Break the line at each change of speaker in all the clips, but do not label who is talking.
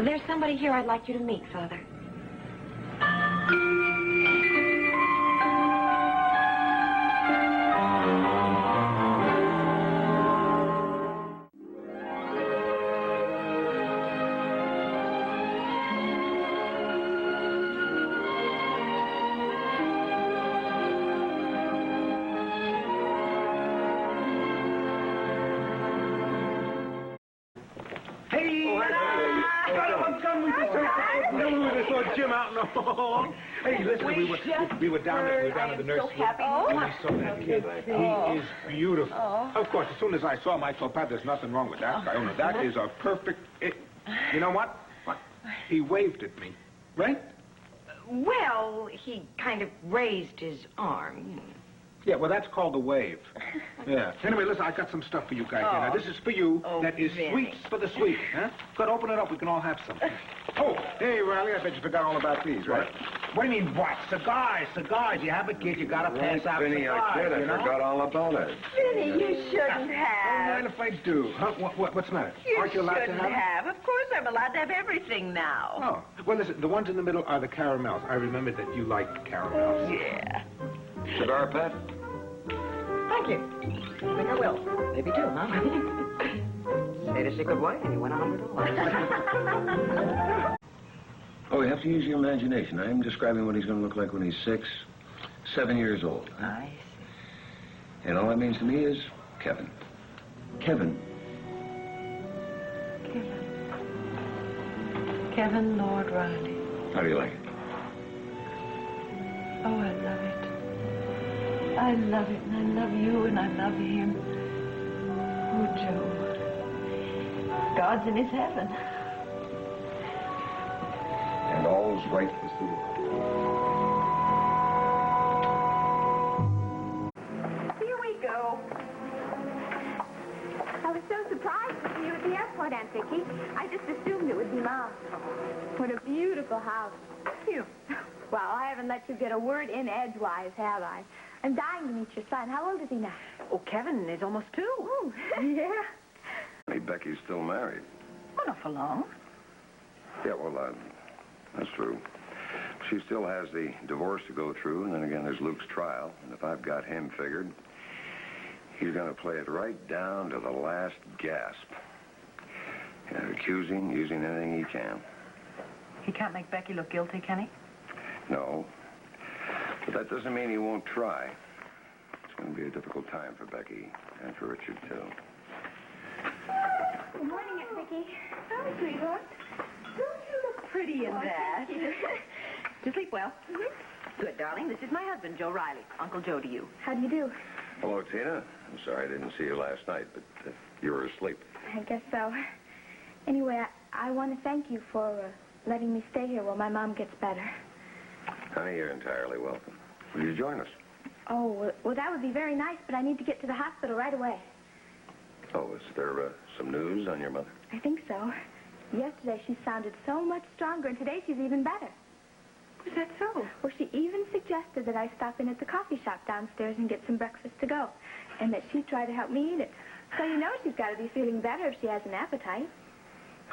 There's somebody here I'd like you to meet, Father.
Jim out in the hall. Hey, listen, we were down at the nursery.
So happy.
And I saw that kid. He is beautiful. Of course, as soon as I saw him, I thought, Pat, there's nothing wrong with that guy. Oh, no, that is a perfect... You know what? What? He waved at me, right?
Well, he kind of raised his arm.
Yeah, well, that's called a wave. Yeah. Anyway, listen, I got some stuff for you guys here. Now, this is for you. That is sweets for the sweet, huh? Go ahead, open it up. We can all have some. Oh, hey, Riley, I bet you forgot all about these, right? What do you mean, what? Cigars. You have a kid, you gotta pass out
Vinny,
cigars,
I did. I forgot all about it.
Vinny, you shouldn't
I
have.
don't mind if I do. Huh? What's the matter? Aren't you allowed to
shouldn't
have them?
have. Of course I'm allowed to have everything now.
Oh, well, listen, the ones in the middle are the caramels. I remembered that you like caramels.
Yeah.
Cigar, Pat?
Thank you. I think I will. Maybe two, huh? Say this a good way, and you win $100.
Oh, you have to use your imagination. I am describing what he's going to look like when he's 6, 7 years old.
I see.
And all that means to me is Kevin. Kevin.
Kevin Lord Riley.
How do you like it?
Oh, I love it. I love it, and I love you, and I love him. Oh, Joe. God's in his heaven.
And all's right with the
Here we go. I was so surprised to see you at the airport, Aunt Vicky. I just assumed it would be Mom. What a beautiful house. Phew. Well, I haven't let you get a word in edgewise, have I? I'm dying to meet your son. How old is he now?
Oh, Kevin is almost 2.
Oh, yeah.
Hey, Becky's still married.
Oh, not for long.
Yeah, well, that's true. She still has the divorce to go through, and then again, there's Luke's trial. And if I've got him figured, he's going to play it right down to the last gasp. Accusing, using anything he can.
He can't make Becky look guilty, can he?
No. But that doesn't mean he won't try. It's going to be a difficult time for Becky and for Richard, too.
Good morning, Aunt Vicky.
Oh, sweetheart. Don't you look pretty in that?
Thank you.
You sleep well? Good, darling. This is my husband, Joe Riley. Uncle Joe to you.
How do you do?
Hello, Tina. I'm sorry I didn't see you last night, but you were asleep.
I guess so. Anyway, I want to thank you for letting me stay here while my mom gets better.
Honey, you're entirely welcome. Will you join us?
Oh, well, that would be very nice, but I need to get to the hospital right away.
Oh, is there some news on your mother?
I think so. Yesterday she sounded so much stronger, and today she's even better.
Is that so?
Well, she even suggested that I stop in at the coffee shop downstairs and get some breakfast to go, and that she'd try to help me eat it. So you know she's got to be feeling better if she has an appetite.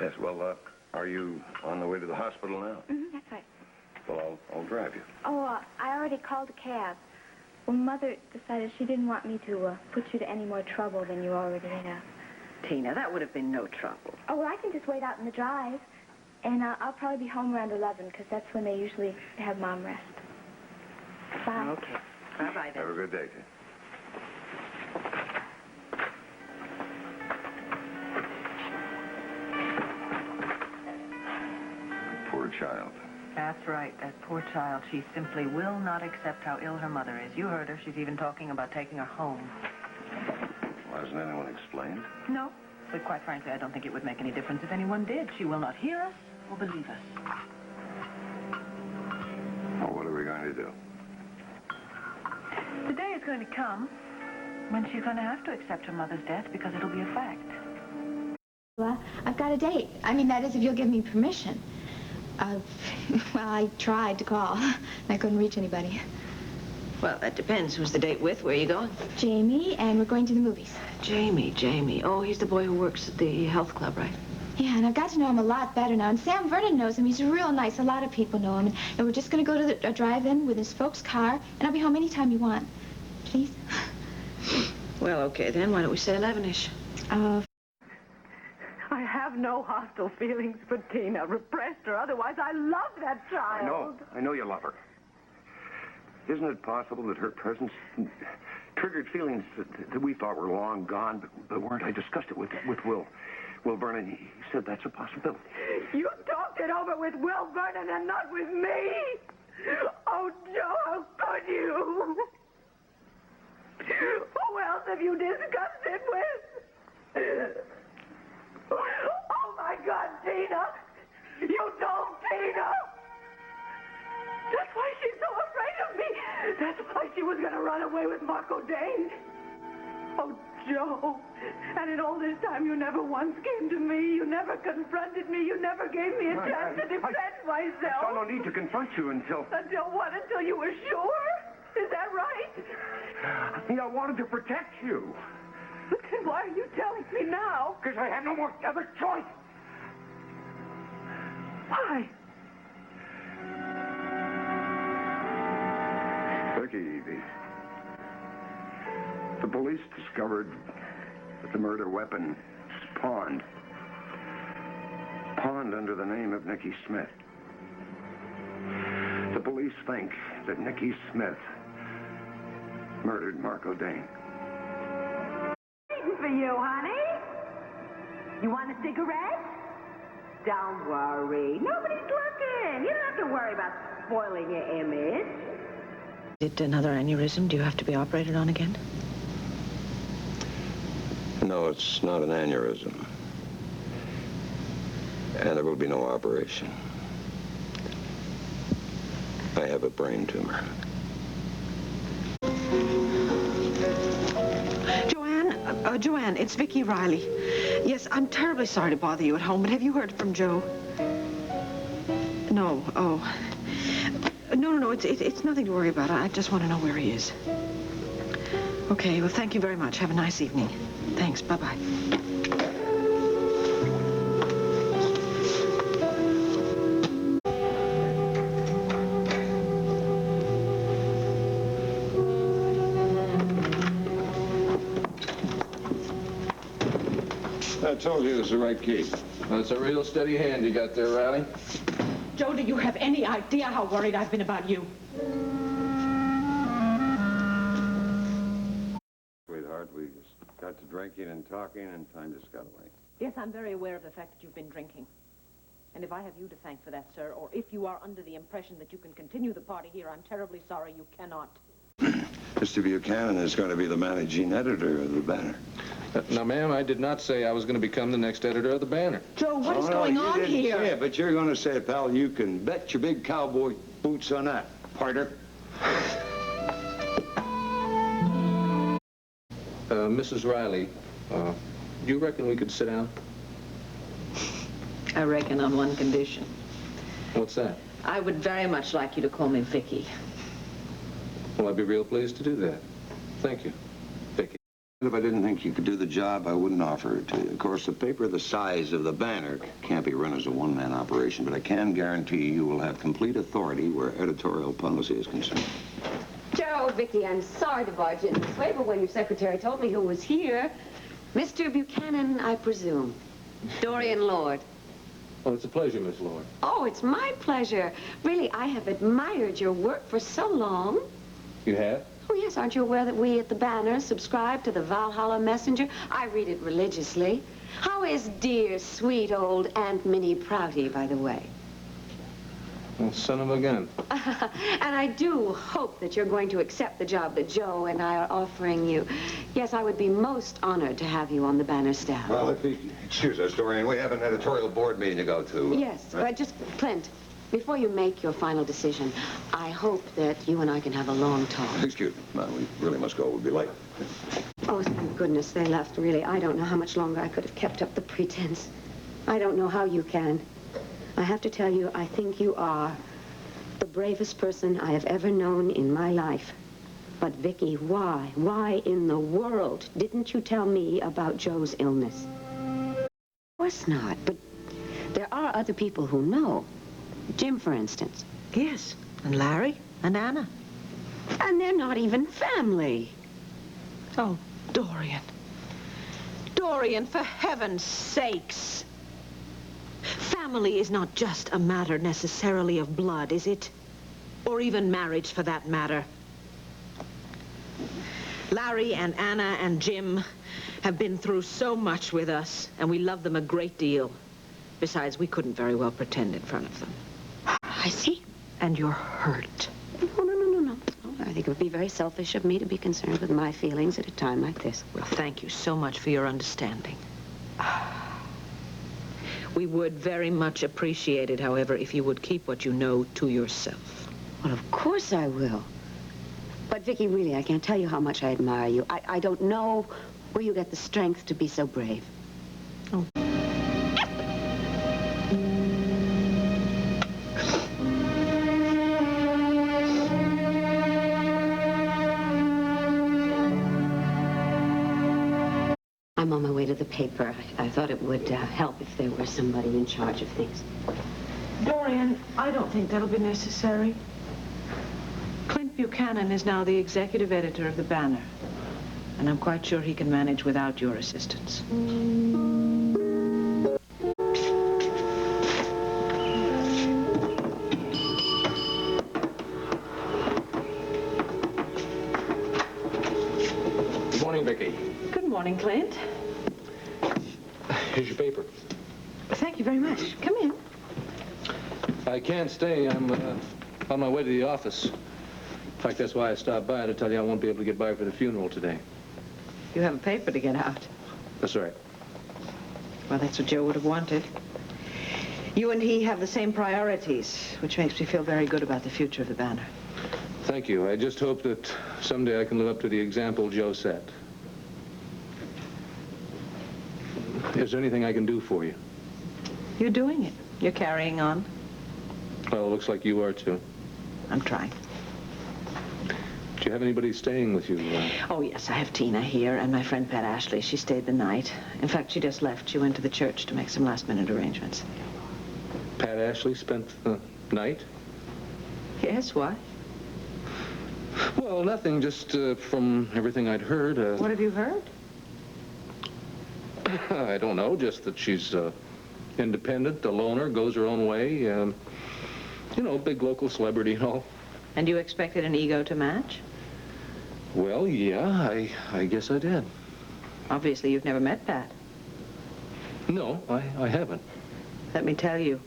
Yes, well, are you on the way to the hospital now?
Mm-hmm, that's right.
Well, I'll drive you.
Oh, I already called a cab. Well, Mother decided she didn't want me to put you to any more trouble than you already have.
Tina, that would have been no trouble.
Oh, well, I can just wait out in the drive. And I'll probably be home around 11, because that's when they usually have Mom rest. Bye.
Okay. Bye-bye, then.
Have a good day, Tina. Poor child.
That's right, that poor child. She simply will not accept how ill her mother is. You heard her. She's even talking about taking her home.
Well, hasn't anyone explained?
No, but quite frankly, I don't think it would make any difference if anyone did. She will not hear us or believe us.
Well, what are we going to do?
The day is going to come when she's going to have to accept her mother's death because it'll be a fact.
Well, I've got a date. I mean, that is, if you'll give me permission. Well, I tried to call. I couldn't reach anybody.
Well, that depends. Who's the date with? Where are you going?
Jamie, and we're going to the movies.
Jamie. Oh, he's the boy who works at the health club, right?
Yeah, and I've got to know him a lot better now. And Sam Vernon knows him. He's real nice. A lot of people know him. And we're just going to go to a drive-in with his folks' car, and I'll be home anytime you want. Please?
Well, okay, then. Why don't we say 11-ish?
I have no hostile feelings for Tina, repressed or otherwise. I love that child.
I know you love her. Isn't it possible that her presence triggered feelings that we thought were long gone, but weren't? I discussed it with Will. Will Vernon, he said that's a possibility.
You talked it over with Will Vernon and not with me. Oh, Joe, how could you? Who else have you discussed it with? Oh, my God, Tina. You told Tina. That's why she's so afraid of me. That's why she was going to run away with Marco Dane. Oh, Joe. And in all this time, you never once came to me. You never confronted me. You never gave me a chance to defend myself.
I don't need to confront you until...
Until what? Until you were sure? Is that right?
I wanted to protect you.
But then why are you telling me now?
Because I had no more other choice.
Why?
Vicky, the police discovered that the murder weapon is pawned under the name of Nicky Smith. The police think that Nicky Smith murdered Marco Dane.
Waiting for you, honey. You want a cigarette? Don't worry. Nobody's looking. You don't have to worry about spoiling your image.
Is it another aneurysm? Do you have to be operated on again?
No, it's not an aneurysm. And there will be no operation. I have a brain tumor.
Joanne, it's Vicky Riley. Yes, I'm terribly sorry to bother you at home, but have you heard from Joe? No. Oh. No, it's nothing to worry about. I just want to know where he is. Okay, well, thank you very much. Have a nice evening. Thanks. Bye-bye.
I told you it was the right key.
That's a real steady hand you got there, Riley.
Joe, do you have any idea how worried I've been about you?
Sweetheart, we just got to drinking and talking, and time just got away.
Yes, I'm very aware of the fact that you've been drinking. And if I have you to thank for that, sir, or if you are under the impression that you can continue the party here, I'm terribly sorry you cannot.
Mr. Buchanan is going to be the managing editor of the Banner.
Now, ma'am, I did not say I was going to become the next editor of the Banner.
Joe, what is going on here?
You didn't say it, but you're going to say it, pal. You can bet your big cowboy boots on that, partner.
Mrs. Riley, do you reckon we could sit down?
I reckon on one condition.
What's that?
I would very much like you to call me Vicky.
Well, I'd be real pleased to do that. Thank you, Vicky.
If I didn't think you could do the job, I wouldn't offer it to you. Of course, a paper the size of the Banner can't be run as a one-man operation, but I can guarantee you will have complete authority where editorial policy is concerned.
Joe, Vicky, I'm sorry to barge in this way, but when your secretary told me who was here, Mr. Buchanan, I presume. Dorian Lord.
Well, it's a pleasure, Miss Lord.
Oh, it's my pleasure. Really, I have admired your work for so long.
You have?
Oh, yes. Aren't you aware that we at the Banner subscribe to the Valhalla Messenger? I read it religiously. How is dear, sweet old Aunt Minnie Prouty, by the way?
Well, son of a gun.
And I do hope that you're going to accept the job that Joe and I are offering you. Yes, I would be most honored to have you on the Banner staff.
Well, if you excuse us, Dorian, we have an editorial board meeting to go to.
Yes, but just, Clint, before you make your final decision, I hope that you and I can have a long talk.
Excuse me. Well, we really must go. We'll be late.
Oh, thank goodness they left, really. I don't know how much longer I could have kept up the pretense. I don't know how you can. I have to tell you, I think you are the bravest person I have ever known in my life. But, Vicky, why? Why in the world didn't you tell me about Joe's illness? Of course not, but There are other people who know. Jim, for instance.
Yes, and Larry and Anna.
And they're not even family.
Oh, Dorian. Dorian, for heaven's sakes. Family is not just a matter necessarily of blood, is it? Or even marriage, for that matter. Larry and Anna and Jim have been through so much with us, and we love them a great deal. Besides, we couldn't very well pretend in front of them.
I see.
And you're hurt.
No. I think it would be very selfish of me to be concerned with my feelings at a time like this.
Well, thank you so much for your understanding. We would very much appreciate it, however, if you would keep what you know to yourself.
Well, of course I will. But, Vicky, really, I can't tell you how much I admire you. I don't know where you get the strength to be so brave.
Oh.
I'm on my way to the paper. I thought it would help if there were somebody in charge of things.
Dorian, I don't think that'll be necessary. Clint Buchanan is now the executive editor of the Banner, and I'm quite sure he can manage without your assistance.
Good morning, Vicky.
Good morning, Clint.
Here's your paper.
Thank you very much. Come in.
I can't stay. I'm on my way to the office. In fact, that's why I stopped by to tell you I won't be able to get by for the funeral today.
You have a paper to get out.
That's right.
Well, that's what Joe would have wanted. You and he have the same priorities, which makes me feel very good about the future of the Banner.
Thank you. I just hope that someday I can live up to the example Joe set. Is there anything I can do for you?
You're doing it. You're carrying on.
Well, it looks like you are, too.
I'm trying.
Do you have anybody staying with you?
Oh, yes, I have Tina here and my friend Pat Ashley. She stayed the night. In fact, she just left. She went to the church to make some last-minute arrangements.
Pat Ashley spent the night?
Yes, why?
Well, nothing, just from everything I'd heard.
What have you heard?
I don't know, just that she's independent, a loner, goes her own way. You know, big local celebrity and all.
And you expected an ego to match?
Well, yeah, I guess I did.
Obviously, you've never met Pat.
No, I haven't.
Let me tell you,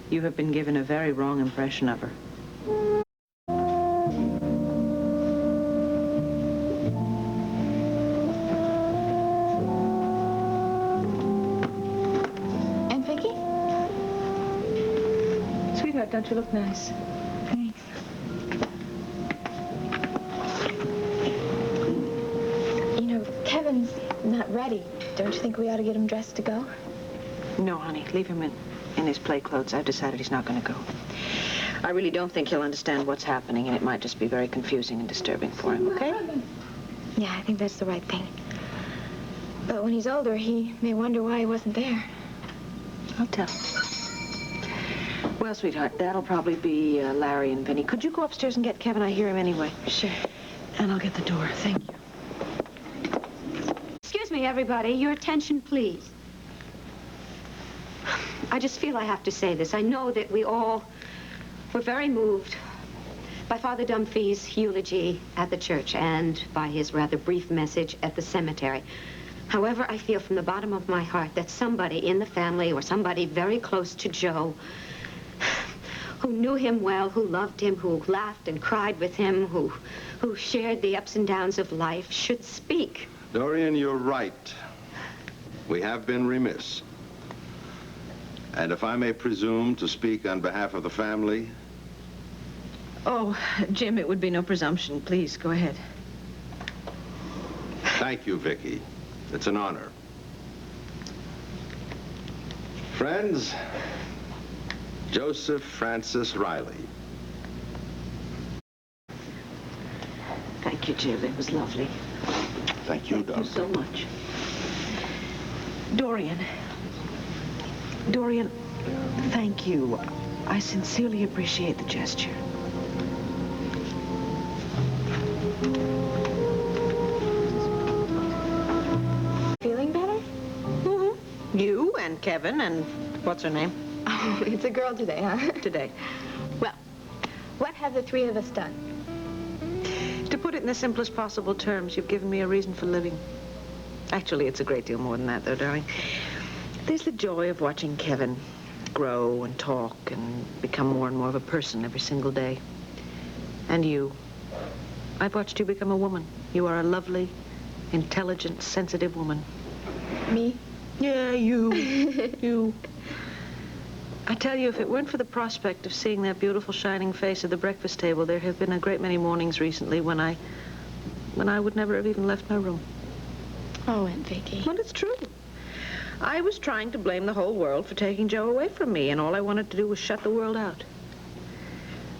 you have been given a very wrong impression of her.
And Vicky?
Sweetheart, don't you look nice?
Thanks. You know, Kevin's not ready. Don't you think we ought to get him dressed to go?
No, honey, leave him in his play clothes. I've decided he's not going to go. I really don't think he'll understand what's happening, and it might just be very confusing and disturbing for him, okay?
Yeah, I think that's the right thing. But when he's older, he may wonder why he wasn't there.
I'll tell him. Well, sweetheart, that'll probably be Larry and Vinny. Could you go upstairs and get Kevin? I hear him anyway.
Sure.
And I'll get the door. Thank you.
Excuse me, everybody. Your attention, please. I just feel I have to say this. I know that we all were very moved by Father Dunphy's eulogy at the church and by his rather brief message at the cemetery. However, I feel from the bottom of my heart that somebody in the family or somebody very close to Joe who knew him well, who loved him, who laughed and cried with him, who shared the ups and downs of life should speak.
Dorian, you're right. We have been remiss. And if I may presume to speak on behalf of the family...
Oh, Jim, it would be no presumption. Please, go ahead.
Thank you, Vicky. It's an honor. Friends, Joseph Francis Riley.
Thank you, Jim. It was lovely.
Thank you,
Thank you
Doc.
so much. Dorian. Dorian, Thank you. I sincerely appreciate the gesture.
Feeling better?
Mm-hmm. You and Kevin and what's her name?
Oh, it's a girl today, huh?
Today.
Well, what have the three of us done?
To put it in the simplest possible terms, you've given me a reason for living. Actually, it's a great deal more than that, though, darling. There's the joy of watching Kevin grow and talk and become more and more of a person every single day. And you. I've watched you become a woman. You are a lovely, intelligent, sensitive woman.
Me?
Yeah, you. You. I tell you, if it weren't for the prospect of seeing that beautiful shining face at the breakfast table, there have been a great many mornings recently when I would never have even left my room.
Oh, Aunt Vicky.
Well, it's true. I was trying to blame the whole world for taking Joe away from me, and all I wanted to do was shut the world out.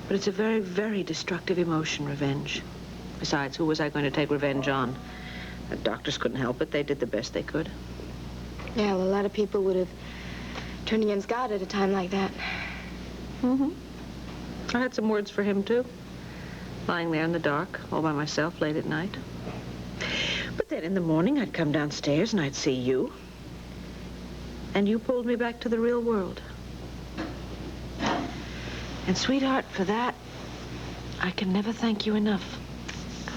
But it's a very, very destructive emotion, revenge. Besides, who was I going to take revenge on? The doctors couldn't help it. They did the best they could.
Yeah, well, a lot of people would have turned against God at a time like that.
Mm-hmm. I had some words for him, too. Lying there in the dark, all by myself, late at night. But then in the morning, I'd come downstairs and I'd see you. And you pulled me back to the real world. And, sweetheart, for that, I can never thank you enough.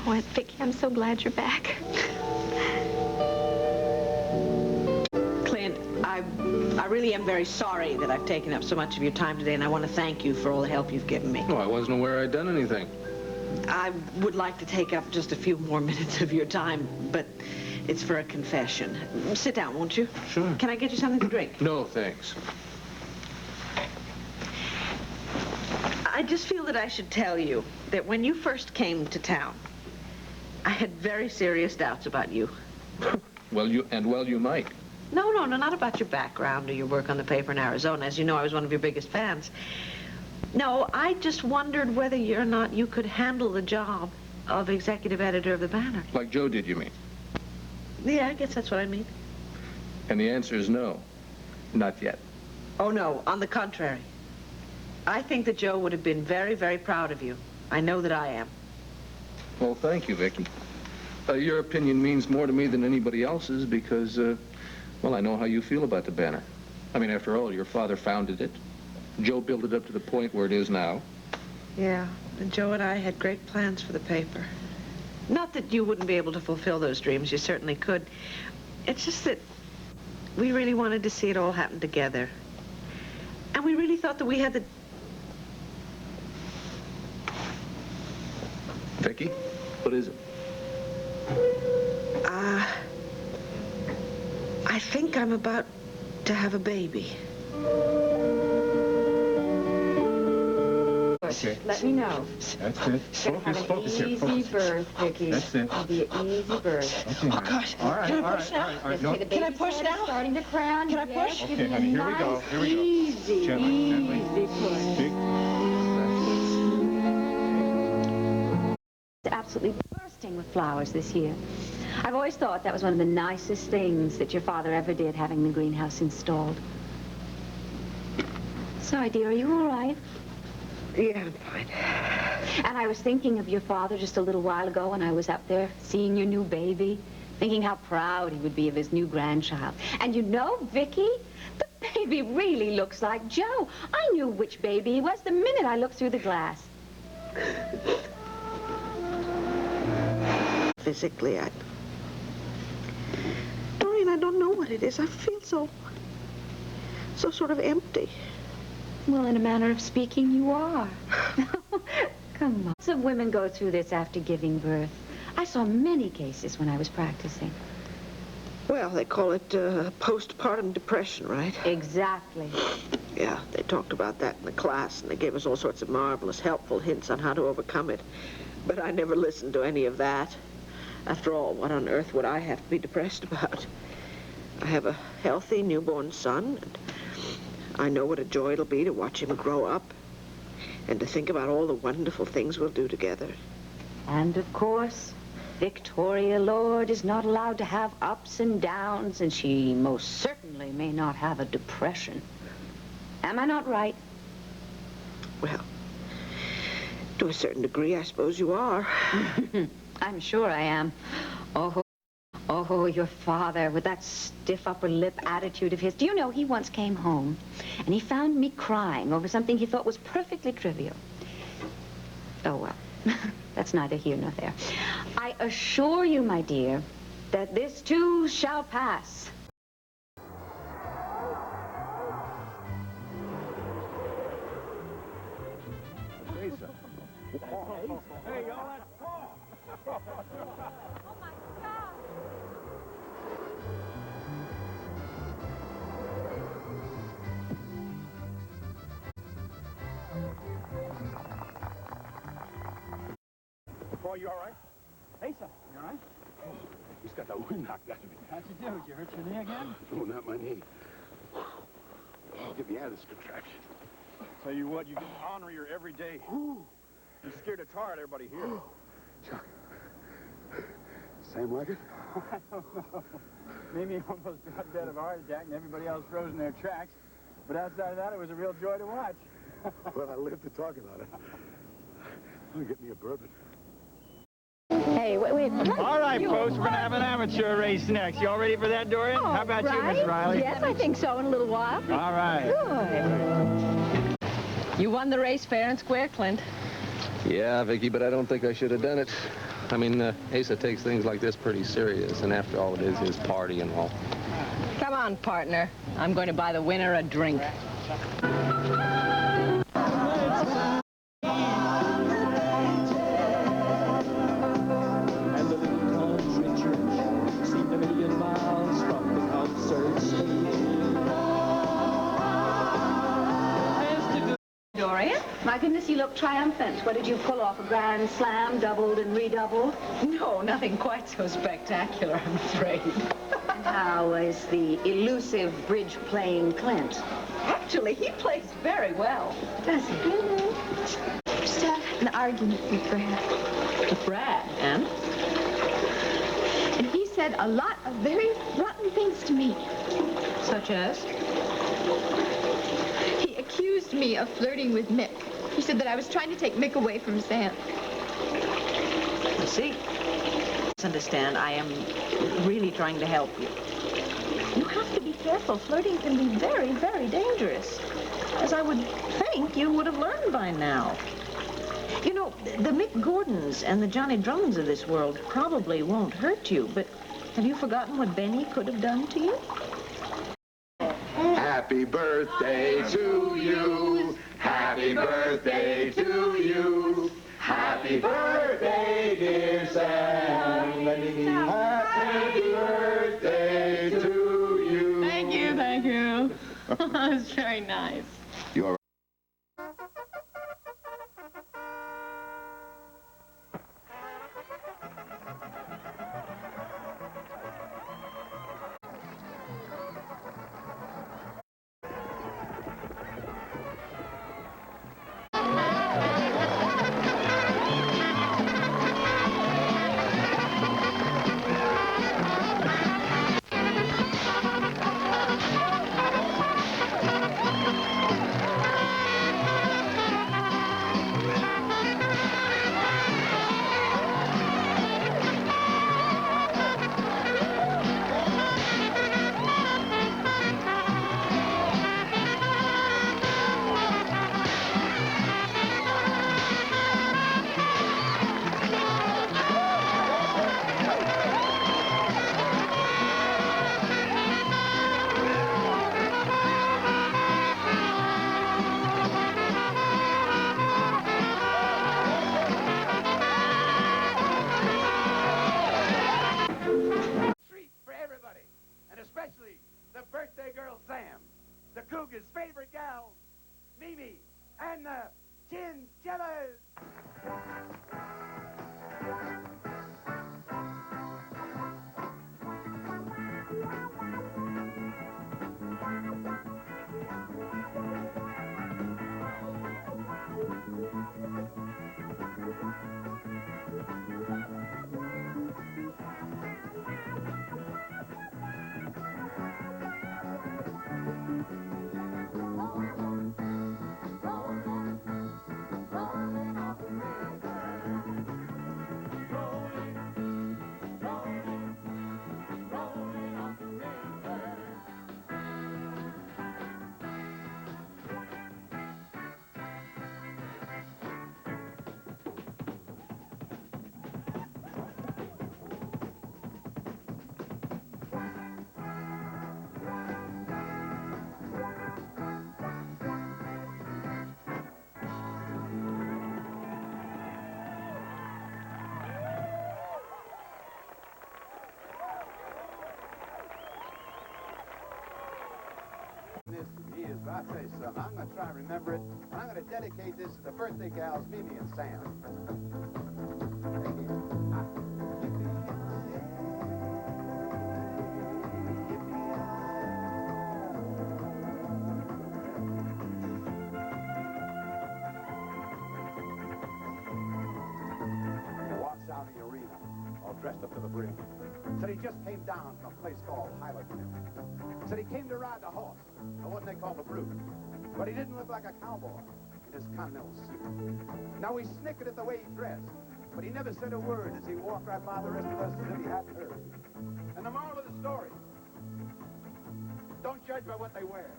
Oh, Aunt Vicky, I'm so glad you're back.
Clint, I really am very sorry that I've taken up so much of your time today, and I want to thank you for all the help you've given me.
Oh, I wasn't aware I'd done anything.
I would like to take up just a few more minutes of your time, but it's for a confession. Sit down, won't you?
Sure.
Can I get you something to drink?
No, thanks.
I just feel that I should tell you that when you first came to town, I had very serious doubts about you.
Well, you might.
No, not about your background or your work on the paper in Arizona. As you know, I was one of your biggest fans. No, I just wondered whether or not you could handle the job of executive editor of the Banner.
Like Joe did, you mean?
Yeah, I guess that's what I mean.
And the answer is no. Not yet.
Oh, no, on the contrary. I think that Joe would have been very, very proud of you. I know that I am.
Well, thank you, Vicky. Your opinion means more to me than anybody else's because, well, I know how you feel about the Banner. I mean, after all, your father founded it. Joe built it up to the point where it is now.
Yeah, and Joe and I had great plans for the paper. Not that you wouldn't be able to fulfill those dreams. You certainly could. It's just that we really wanted to see it all happen together. And we really thought that we had the...
Vicky, what is it?
I think I'm about to have a baby.
Okay.
Let me know.
That's it. Focus here.
Easy birth, Vicky.
That's it.
It'll be an easy birth.
Okay,
Oh, gosh.
All right,
Can I
all
push
right,
now?
all right, all right.
Okay,
No.
the
Can I
baby's
push
head is
now?
starting to crown.
Can I
Yes,
push?
give
Okay,
it a
honey, here we go,
nice,
here we go.
Easy,
Gently.
easy push.
Big.
It's absolutely bursting with flowers this year. I've always thought that was one of the nicest things that your father ever did, having the greenhouse installed. Sorry, dear, are you all right?
Yeah, I'm fine.
And I was thinking of your father just a little while ago when I was up there seeing your new baby, thinking how proud he would be of his new grandchild. And you know, Vicky, the baby really looks like Joe. I knew which baby he was the minute I looked through the glass.
Physically, Doreen, I don't know what it is. I feel so sort of empty.
Well, in a manner of speaking, you are. Come on. Some women go through this after giving birth. I saw many cases when I was practicing.
Well, they call it postpartum depression, right?
Exactly.
Yeah, they talked about that in the class, and they gave us all sorts of marvelous, helpful hints on how to overcome it. But I never listened to any of that. After all, what on earth would I have to be depressed about? I have a healthy newborn son, and I know what a joy it'll be to watch him grow up and to think about all the wonderful things we'll do together.
And, of course, Victoria Lord is not allowed to have ups and downs, and she most certainly may not have a depression. Am I not right?
Well, to a certain degree, I suppose you are.
I'm sure I am. Oh, your father, with that stiff upper lip attitude of his. Do you know, he once came home, and he found me crying over something he thought was perfectly trivial. Oh, well, that's neither here nor there. I assure you, my dear, that this too shall pass.
Hey, y'all, that's Paul. Paul, you all right?
Asa, you all right?
Oh, he's got the wind knocked out of me.
How'd you do? Did you hurt your knee again?
No, not my knee. Oh, get me out of this contraption.
Tell you what, you get ornerier every day. You scared the tar out of everybody here.
Chuck, Sam like it?
I don't know. Mimi almost dropped dead of a heart attack and everybody else froze in their tracks. But outside of that, it was a real joy to watch.
Well, I live to talk about it. I'll get me a bourbon.
Hey, wait.
All right, folks, we're going to have an amateur race next. You all ready for that, Dorian? How about you, Miss Riley?
Yes, I think so, in a little while.
All right.
Good. You won the race fair and square, Clint.
Yeah, Vicky, but I don't think I should have done it. I mean, Asa takes things like this pretty serious, and after all, it is his party and all.
Come on, partner. I'm going to buy the winner a drink. Dorian?
My goodness, you look triumphant. What did you pull off? A grand slam, doubled and redoubled?
No, nothing quite so spectacular, I'm afraid.
And how is the elusive bridge-playing Clint?
Actually, he plays very well.
Does he?
Just had an argument with Brad.
With Brad, and?
And he said a lot of very rotten things to me.
Such as?
He accused me of flirting with Mick. He said that I was trying to take Mick away from Sam.
You see, understand, I am really trying to help you. You have to be careful. Flirting can be very, very dangerous. As I would think you would have learned by now. You know, the Mick Gordons and the Johnny Drummonds of this world probably won't hurt you, but have you forgotten what Benny could have done to you?
Happy birthday to you. Happy birthday to you. Happy birthday, dear Sam. Happy birthday to you.
Thank you. That was very nice.
You're
I'll tell you something. I'm going to try and remember it, and I'm going to dedicate this to the birthday gals, Mimi and Sam. He walks out of the arena, all dressed up to the brim. Said he just came down from a place called Highland. Said he came to ride the horse, or what they call the brute. But he didn't look like a cowboy in his continental suit. Now, we snickered at the way he dressed, but he never said a word as he walked right by the rest of us as if he hadn't heard. And the moral of the story, don't judge by what they wear.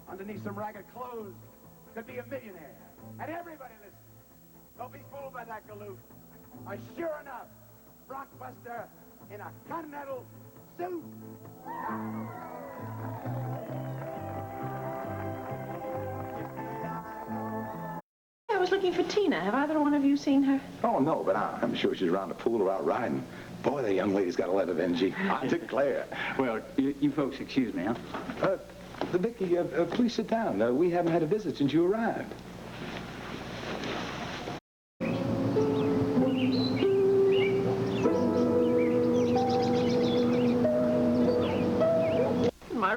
Underneath some ragged clothes could be a millionaire. And everybody listen, don't be fooled by that galoot. Sure enough, Blockbuster in a continental suit.
I was looking for Tina. Have either one of you seen her?
Oh, no, but I'm sure she's around the pool or out riding. Boy, that young lady's got a lot of energy. I declare.
Well, you folks excuse me, huh?
Vicky, please sit down. We haven't had a visit since you arrived.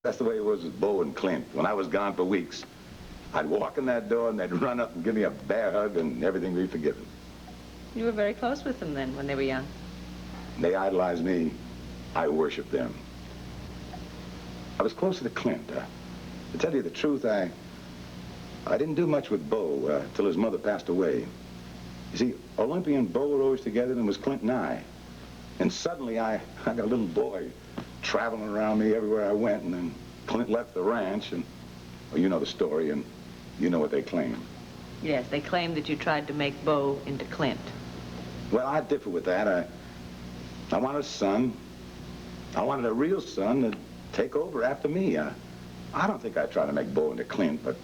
That's the way it was with Bo and Clint. When I was gone for weeks, I'd walk in that door and they'd run up and give me a bear hug and everything would be forgiven.
You were very close with them then, when they were young.
They idolized me. I worshiped them. I was closer to Clint. To tell you the truth, I didn't do much with Bo till his mother passed away. You see, Olympia and Bo were always together, and it was Clint and I. And suddenly I got a little boy traveling around me everywhere I went, and then Clint left the ranch, and, well, you know the story, and you know what they claim.
Yes, they claimed that you tried to make Bo into Clint.
Well, I differ with that. I wanted a son. I wanted a real son to take over after me. I don't think I tried to make Bo into Clint, but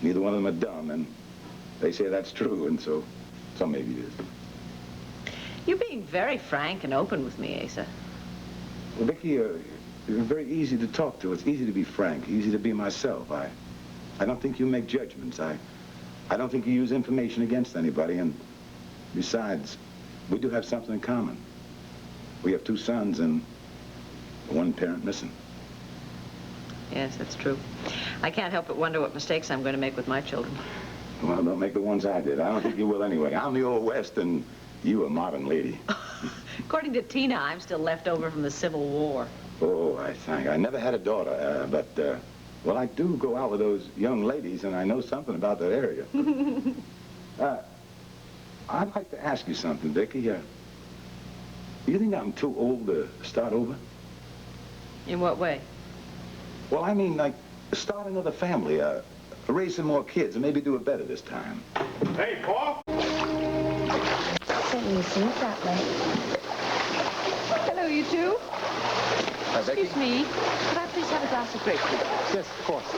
neither one of them are dumb, and they say that's true, and so maybe it is.
You're being very frank and open with me, Asa.
Well, Vicky, you're very easy to talk to. It's easy to be frank, easy to be myself. I don't think you make judgments. I don't think you use information against anybody, and besides, we do have something in common. We have 2 sons and one parent missing.
Yes, that's true. I can't help but wonder what mistakes I'm going to make with my children.
Well, don't make the ones I did. I don't think you will anyway. I'm the Old West, and you a modern lady.
According to Tina, I'm still left over from the Civil War.
Oh, I never had a daughter, but, well, I do go out with those young ladies, and I know something about that area. I'd like to ask you something, Vicky. You think I'm too old to start over?
In what way?
Well, I mean, like, start another family, raise some more kids, and maybe do it better this time.
Hey, Paul!
Certainly seems that way.
Hello, you two.
Excuse me. Could I please have a glass of grapefruit?
Yes, of course.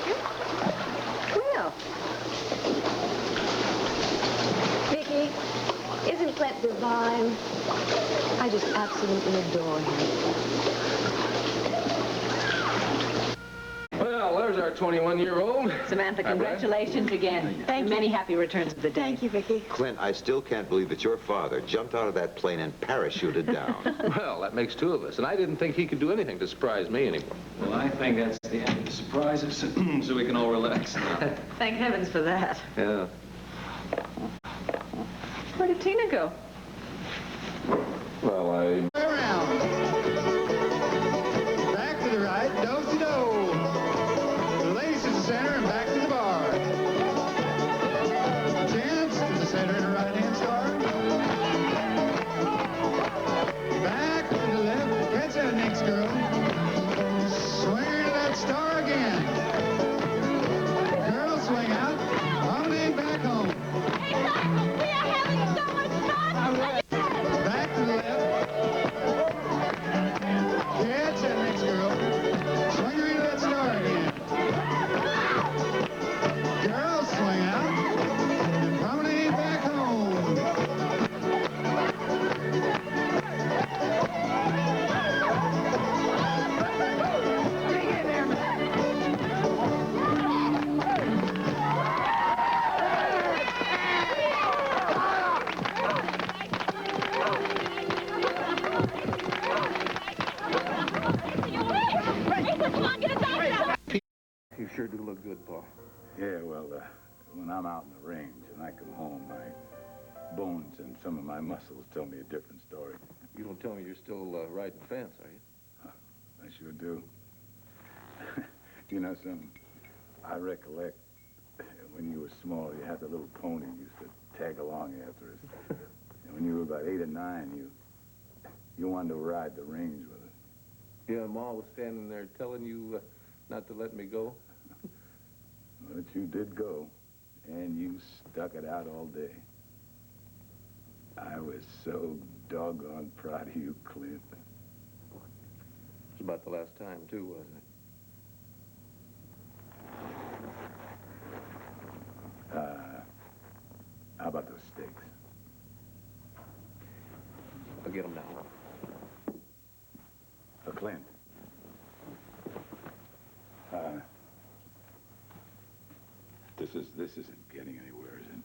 Well, Vicky, isn't Clint divine? I just absolutely adore him.
Well, there's our 21-year-old.
Samantha, congratulations again.
Thank you.
Many happy returns of the day.
Thank you, Vicky.
Clint, I still can't believe that your father jumped out of that plane and parachuted down.
Well, that makes 2 of us, and I didn't think he could do anything to surprise me anymore.
Well, I think that's the end of the surprises, so we can all relax now.
Thank heavens for that.
Yeah.
Where did Tina go?
Well,
Around. Back to the right, do-si-do. The ladies to the center and back to the bar. Gents to the center and right-hand star. Back to the left, catch that next girl. Swing her to that star again. Girls swing out, promenade back home.
We are having so much fun!
Yeah, well, when I'm out in the range and I come home, my bones and some of my muscles tell me a different story.
You don't tell me you're still riding fence, are you?
I sure do. You know something? I recollect when you were small, you had the little pony you used to tag along after us. And when you were about 8 or 9, you wanted to ride the range with us.
Yeah, Ma was standing there telling you not to let me go.
But you did go, and you stuck it out all day. I was so doggone proud of you, Clint.
It was about the last time, too, wasn't it?
How about those steaks?
I'll get them now.
For Clint. This isn't getting anywhere, is it?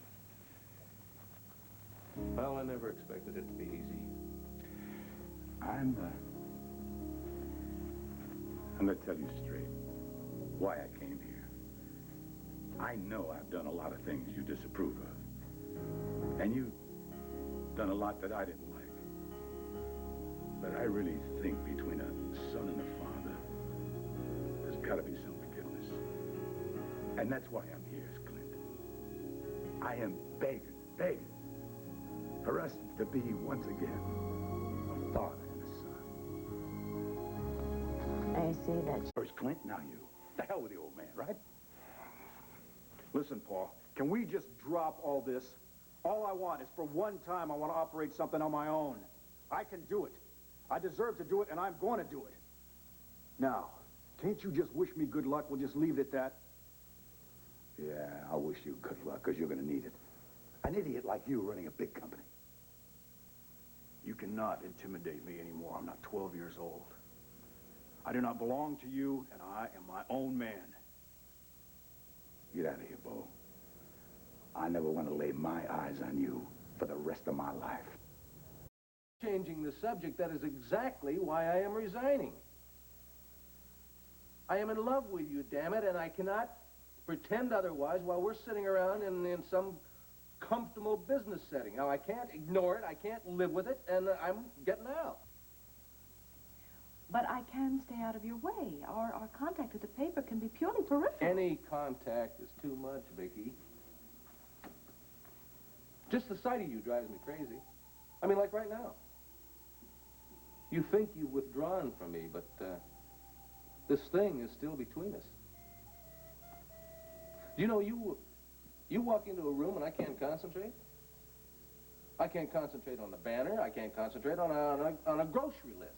Well, I never expected it to be easy.
I'm gonna tell you straight why I came here. I know I've done a lot of things you disapprove of. And you've done a lot that I didn't like. But I really think between a son and a father, there's gotta be some forgiveness. And that's why I'm here, Clint. I am begging for us to be once again a father and a son.
I see that.
First Clint, now you. The hell with the old man, right?
Listen, Paul, can we just drop all this? All I want is for one time I want to operate something on my own. I can do it. I deserve to do it, and I'm going to do it. Now, can't you just wish me good luck? We'll just leave it at that.
Yeah, I'll wish you good luck, because you're going to need it. An idiot like you running a big company.
You cannot intimidate me anymore. I'm not 12 years old. I do not belong to you, and I am my own man.
Get out of here, Bo. I never want to lay my eyes on you for the rest of my life.
Changing the subject, that is exactly why I am resigning. I am in love with you, damn it, and I cannot pretend otherwise while we're sitting around in some comfortable business setting. Now, I can't ignore it, I can't live with it, and I'm getting out.
But I can stay out of your way. Our contact with the paper can be purely peripheral.
Any contact is too much, Vicki. Just the sight of you drives me crazy. I mean, like right now. You think you've withdrawn from me, but this thing is still between us. Do you know, you walk into a room and I can't concentrate? I can't concentrate on the banner. I can't concentrate on a grocery list.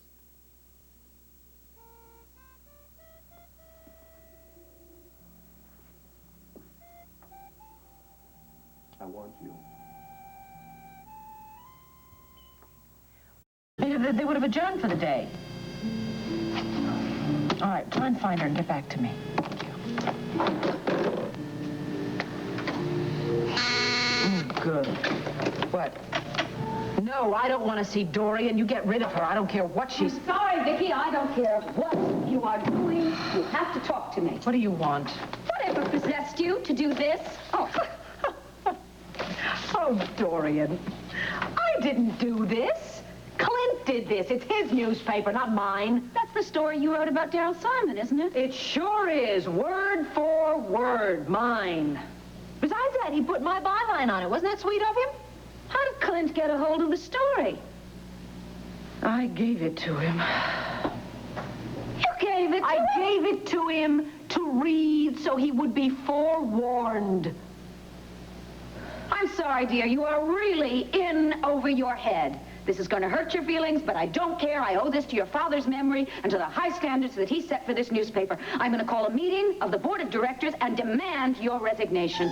I want you.
They would have adjourned for the day. All right, try and find her and get back to me. Thank you. Oh, good. What? No, I don't want to see Dorian. You get rid of her. I don't care what she's...
I'm sorry, Vicki. I don't care what you are doing. You have to talk to me.
What do you want?
Whatever possessed you to do this? Oh.
Oh, Dorian. I didn't do this. Clint did this. It's his newspaper, not mine.
That's the story you wrote about Daryl Simon, isn't it?
It sure is. Word for word. Mine.
Besides that, he put my byline on it. Wasn't that sweet of him? How did Clint get a hold of the story?
I gave it to him.
You gave it to him?
I gave it to him to read so he would be forewarned.
I'm sorry, dear. You are really in over your head. This is going to hurt your feelings, but I don't care. I owe this to your father's memory and to the high standards that he set for this newspaper. I'm going to call a meeting of the board of directors and demand your resignation.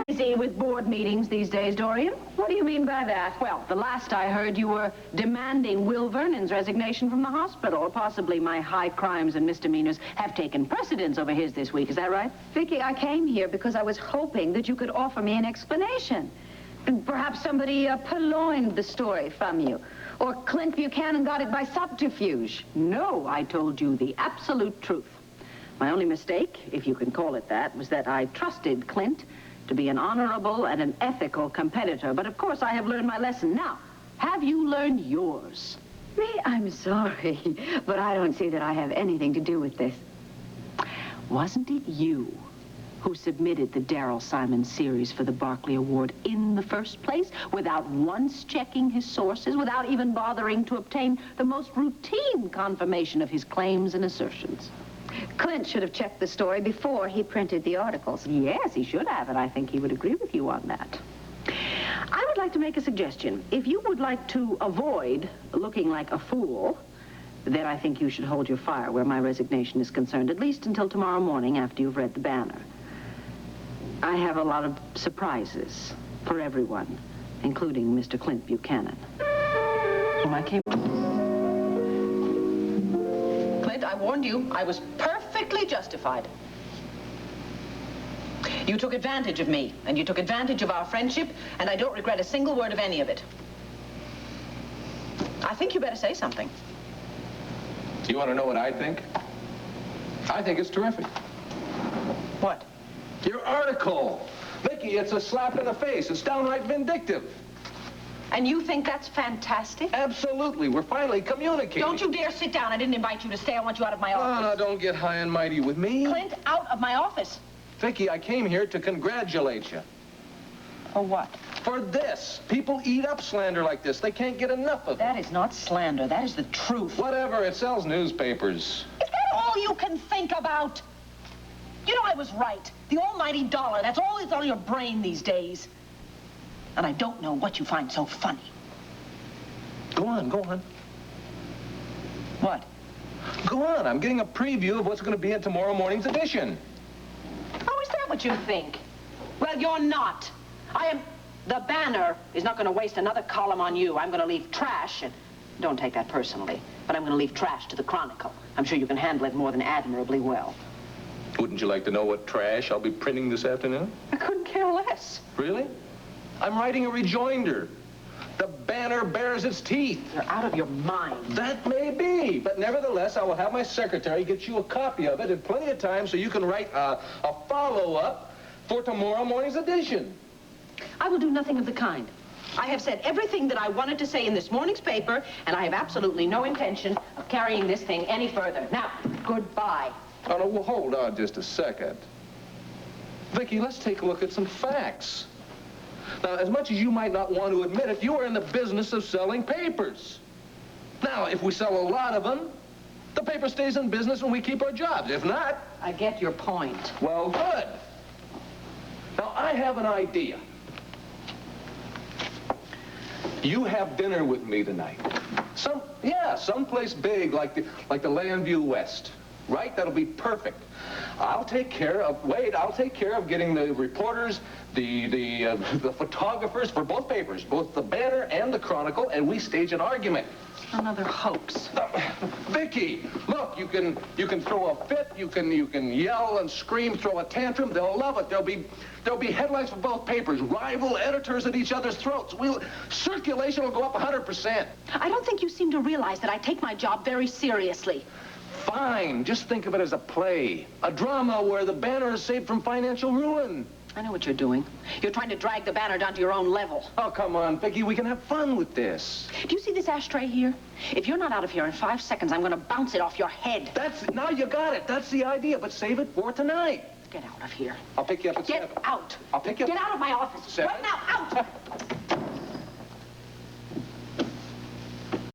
Busy with board meetings these days, Dorian.
What do you mean by that?
Well, the last I heard, you were demanding Will Vernon's resignation from the hospital. Or possibly my high crimes and misdemeanors have taken precedence over his this week. Is that right?
Vicki, I came here because I was hoping that you could offer me an explanation. Perhaps somebody purloined the story from you. Or Clint Buchanan got it by subterfuge.
No, I told you the absolute truth. My only mistake, if you can call it that, was that I trusted Clint to be an honorable and an ethical competitor. But of course, I have learned my lesson. Now, have you learned yours?
Me? I'm sorry, but I don't see that I have anything to do with this.
Wasn't it you who submitted the Daryl Simon series for the Barclay Award in the first place, without once checking his sources, without even bothering to obtain the most routine confirmation of his claims and assertions?
Clint should have checked the story before he printed the articles.
Yes, he should have, and I think he would agree with you on that. I would like to make a suggestion. If you would like to avoid looking like a fool, then I think you should hold your fire where my resignation is concerned, at least until tomorrow morning after you've read the banner. I have a lot of surprises for everyone, including Mr. Clint Buchanan. Clint, I warned you. I was perfectly justified. You took advantage of me, and you took advantage of our friendship, and I don't regret a single word of any of it. I think you better say something.
You want to know what I think? I think it's terrific.
What?
Your article. Vicky, it's a slap in the face. It's downright vindictive.
And you think that's fantastic?
Absolutely. We're finally communicating.
Don't you dare sit down. I didn't invite you to stay. I want you out of my office.
No, don't get high and mighty with me.
Clint, out of my office.
Vicky, I came here to congratulate you.
For what?
For this. People eat up slander like this. They can't get enough of it.
That is not slander. That is the truth.
Whatever. It sells newspapers.
Is that all you can think about? You know I was right. The almighty dollar. That's all that's on your brain these days. And I don't know what you find so funny.
Go on, go on.
What?
Go on. I'm getting a preview of what's going to be in tomorrow morning's edition.
Oh, is that what you think? Well, you're not. The Banner is not going to waste another column on you. I'm going to leave trash, and don't take that personally, but I'm going to leave trash to the Chronicle. I'm sure you can handle it more than admirably well.
Wouldn't you like to know what trash I'll be printing this afternoon?
I couldn't care less.
Really? I'm writing a rejoinder. The Banner bears its teeth.
You're out of your mind.
That may be, but nevertheless, I will have my secretary get you a copy of it in plenty of time so you can write a follow-up for tomorrow morning's edition.
I will do nothing of the kind. I have said everything that I wanted to say in this morning's paper, and I have absolutely no intention of carrying this thing any further. Now, goodbye.
Oh, no, well, hold on just a second. Vicky, let's take a look at some facts. Now, as much as you might not want to admit it, you are in the business of selling papers. Now, if we sell a lot of them, the paper stays in business and we keep our jobs. If not...
I get your point.
Well, good. Now, I have an idea. You have dinner with me tonight. Someplace big like the Landview West. Right? That'll be perfect. I'll take care of getting the reporters, the photographers for both papers, both the Banner and the Chronicle, and we stage an argument.
Another hoax.
Vicky, look, you can throw a fit, you can yell and scream, throw a tantrum. They'll love it. There'll be headlines for both papers, rival editors at each other's throats. Circulation will go up 100%.
I don't think you seem to realize that I take my job very seriously.
Fine. Just think of it as a play. A drama where the Banner is saved from financial ruin.
I know what you're doing. You're trying to drag the Banner down to your own level.
Oh, come on, Vicky. We can have fun with this.
Do you see this ashtray here? If you're not out of here in 5 seconds, I'm going to bounce it off your head.
Now you got it. That's the idea, but save it for tonight.
Get out of here.
I'll pick you up at 7.
Get out.
I'll pick you up.
Get out of my office.
7.
Right now, out.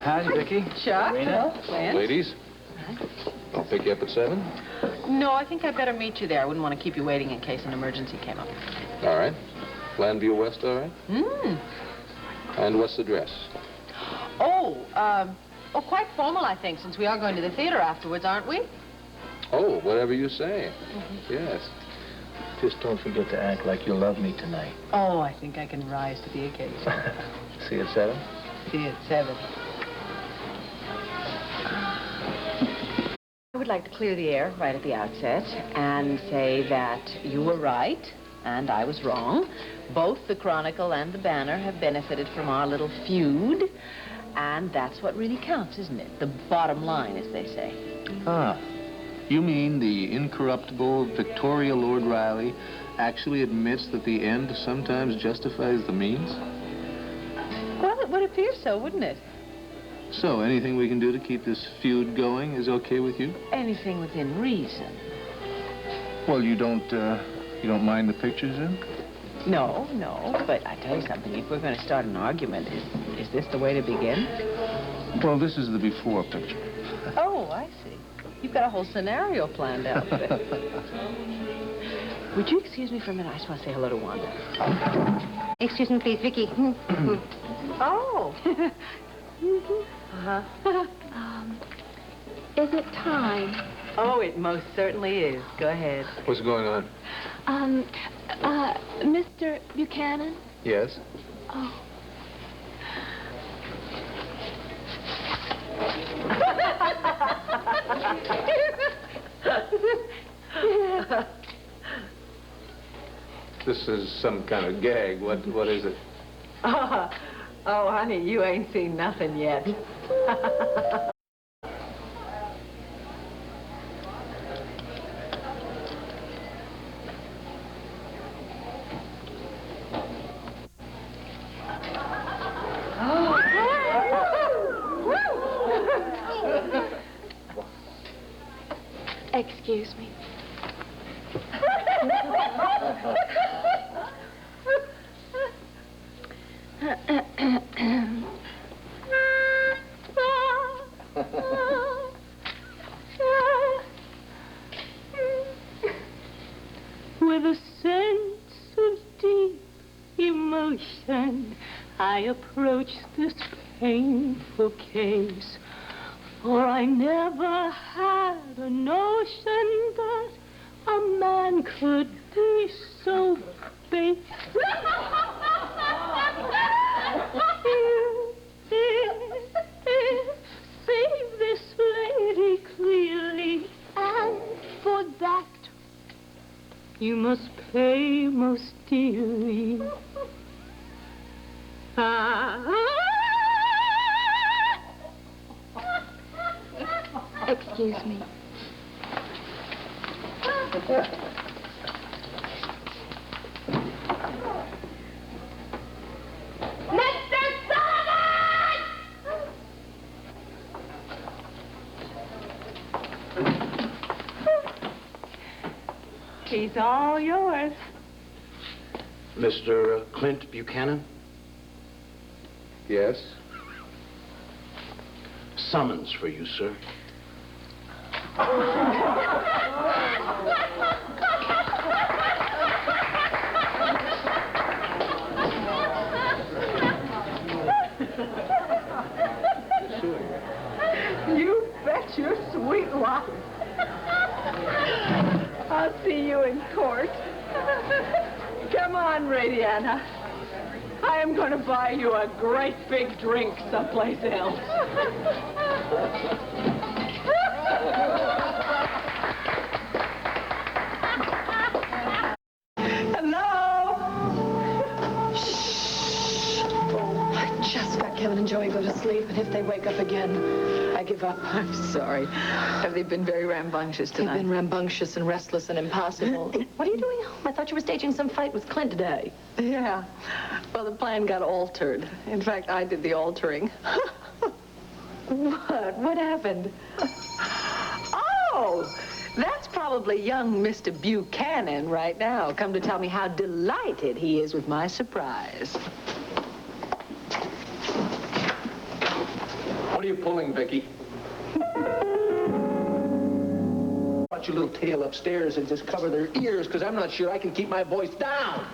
Howdy, Vicky.
Chuck.
Rena.
Clint.
Ladies, I'll pick you up at 7.
No, I think I'd better meet you there. I wouldn't want to keep you waiting in case an emergency came up.
All right. Landview West, all right? And what's the dress?
Oh, quite formal, I think, since we are going to the theater afterwards, aren't we?
Oh, whatever you say. Yes.
Just don't forget to act like you love me tonight.
Oh, I think I can rise to the occasion.
See you at 7?
See you at 7. I would like to clear the air right at the outset and say that you were right and I was wrong. Both the Chronicle and the Banner have benefited from our little feud, and that's what really counts, isn't it? The bottom line, as they say.
Ah,
You mean the incorruptible Victoria Lord Riley actually admits that the end sometimes justifies the means?
Well, it would appear so, wouldn't it?
So, anything we can do to keep this feud going is okay with you?
Anything within reason.
Well, you don't mind the pictures, then?
No, but I tell you something, if we're going to start an argument, is this the way to begin?
Well, this is the before picture.
Oh, I see. You've got a whole scenario planned out for it. Would you excuse me for a minute? I just want to say hello to Wanda.
Excuse me, please, Vicky.
Oh.
Is it time?
Oh, it most certainly is. Go ahead.
What's going on?
Mr. Buchanan?
Yes?
Oh.
This is some kind of gag. What is it?
Oh, honey, you ain't seen nothing yet.
Excuse me.
With a sense of deep emotion, I approach this painful case, for I never had a notion that a man could be so base. Save this lady clearly, and for that you must pay most dearly.
Excuse me.
Mr. Sullivan! He's all yours.
Mr. Clint Buchanan?
Yes?
Summons for you, sir.
You bet your sweet life. I'll see you in court. Come on, Radiana. I am going to buy you a great big drink someplace else.
Hello? Shh. I just got Kevin and Joey go to sleep, and if they wake up again, I give up.
I'm sorry. Have they been very rambunctious tonight?
They've been rambunctious and restless and impossible. What are you doing home? I thought you were staging some fight with Clint today.
Yeah. Well, the plan got altered. In fact, I did the altering.
What? What happened?
Oh, that's probably young Mr. Buchanan right now, come to tell me how delighted he is with my surprise.
What are you pulling, Vicky?
Watch your little tail upstairs and just cover their ears, because I'm not sure I can keep my voice down.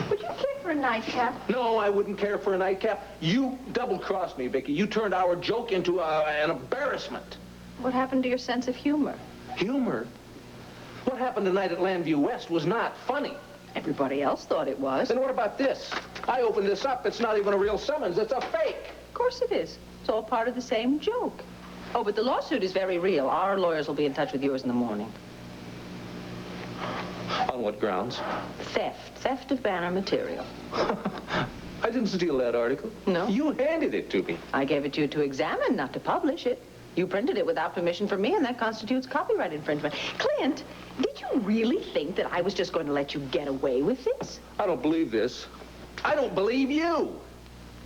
Would you care for a nightcap?
No, I wouldn't care for a nightcap. You double-crossed me, Vicky. You turned our joke into an embarrassment.
What happened to your sense of humor?
Humor? What happened tonight at Landview West was not funny.
Everybody else thought it was.
Then what about this? I opened this up. It's not even a real summons. It's a fake.
Of course it is. It's all part of the same joke. Oh, but the lawsuit is very real. Our lawyers will be in touch with yours in the morning.
On what grounds?
Theft. Theft of banner material.
I didn't steal that article.
No?
You handed it to me.
I gave it to you to examine, not to publish it. You printed it without permission from me, and that constitutes copyright infringement. Clint, did you really think that I was just going to let you get away with this?
I don't believe this. I don't believe you.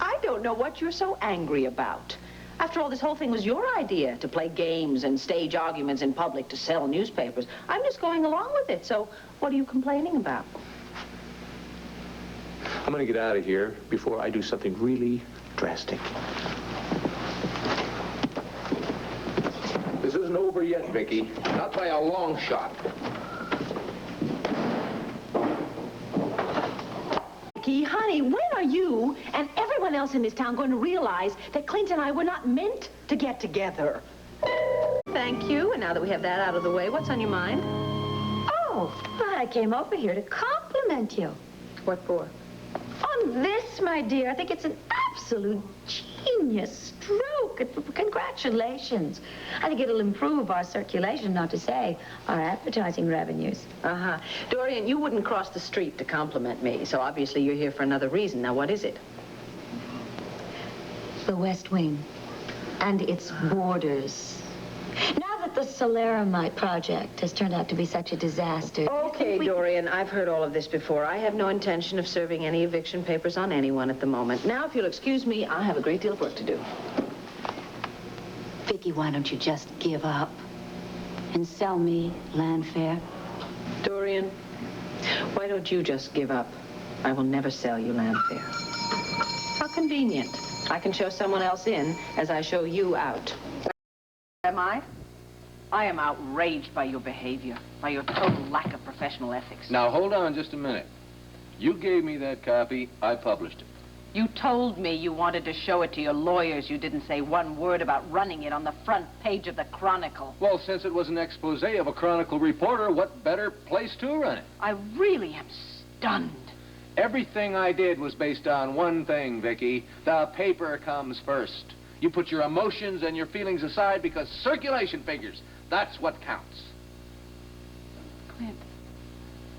I don't know what you're so angry about. After all, this whole thing was your idea, to play games and stage arguments in public to sell newspapers. I'm just going along with it, so what are you complaining about?
I'm going to get out of here before I do something really drastic. This isn't over yet, Vicky. Not by a long shot.
Vicky, honey, when are you and everyone else in this town going to realize that Clint and I were not meant to get together? Thank you. And now that we have that out of the way, what's on your mind?
Oh, I came over here to compliment you.
What for?
On this, my dear. I think it's an absolute genius stroke. Congratulations. I think it'll improve our circulation, not to say our advertising revenues.
Uh-huh. Dorian, you wouldn't cross the street to compliment me, so obviously you're here for another reason. Now, what is it?
The West Wing and its borders. Now that the Solaramite project has turned out to be such a disaster...
Okay, Dorian, I've heard all of this before. I have no intention of serving any eviction papers on anyone at the moment. Now, if you'll excuse me, I have a great deal of work to do.
Vicky, why don't you just give up and sell me Landfair?
Dorian, why don't you just give up? I will never sell you Landfair. How convenient. I can show someone else in as I show you out. Am I? I am outraged by your behavior, by your total lack of professional ethics.
Now, hold on just a minute. You gave me that copy. I published it.
You told me you wanted to show it to your lawyers. You didn't say one word about running it on the front page of the Chronicle.
Well, since it was an expose of a Chronicle reporter, what better place to run it?
I really am stunned.
Everything I did was based on one thing, Vicky. The paper comes first. You put your emotions and your feelings aside because circulation figures. That's what counts.
Clint,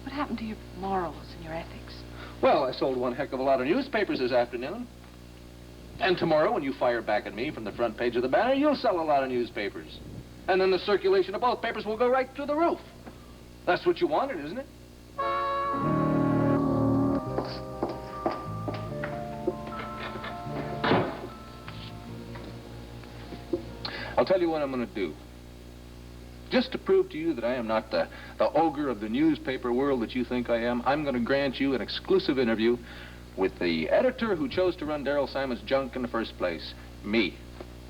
what happened to your morals and your ethics?
Well, I sold one heck of a lot of newspapers this afternoon. And tomorrow, when you fire back at me from the front page of the Banner, you'll sell a lot of newspapers. And then the circulation of both papers will go right through the roof. That's what you wanted, isn't it? I'll tell you what I'm going to do. Just to prove to you that I am not the ogre of the newspaper world that you think I am, I'm going to grant you an exclusive interview with the editor who chose to run Daryl Simon's junk in the first place, me.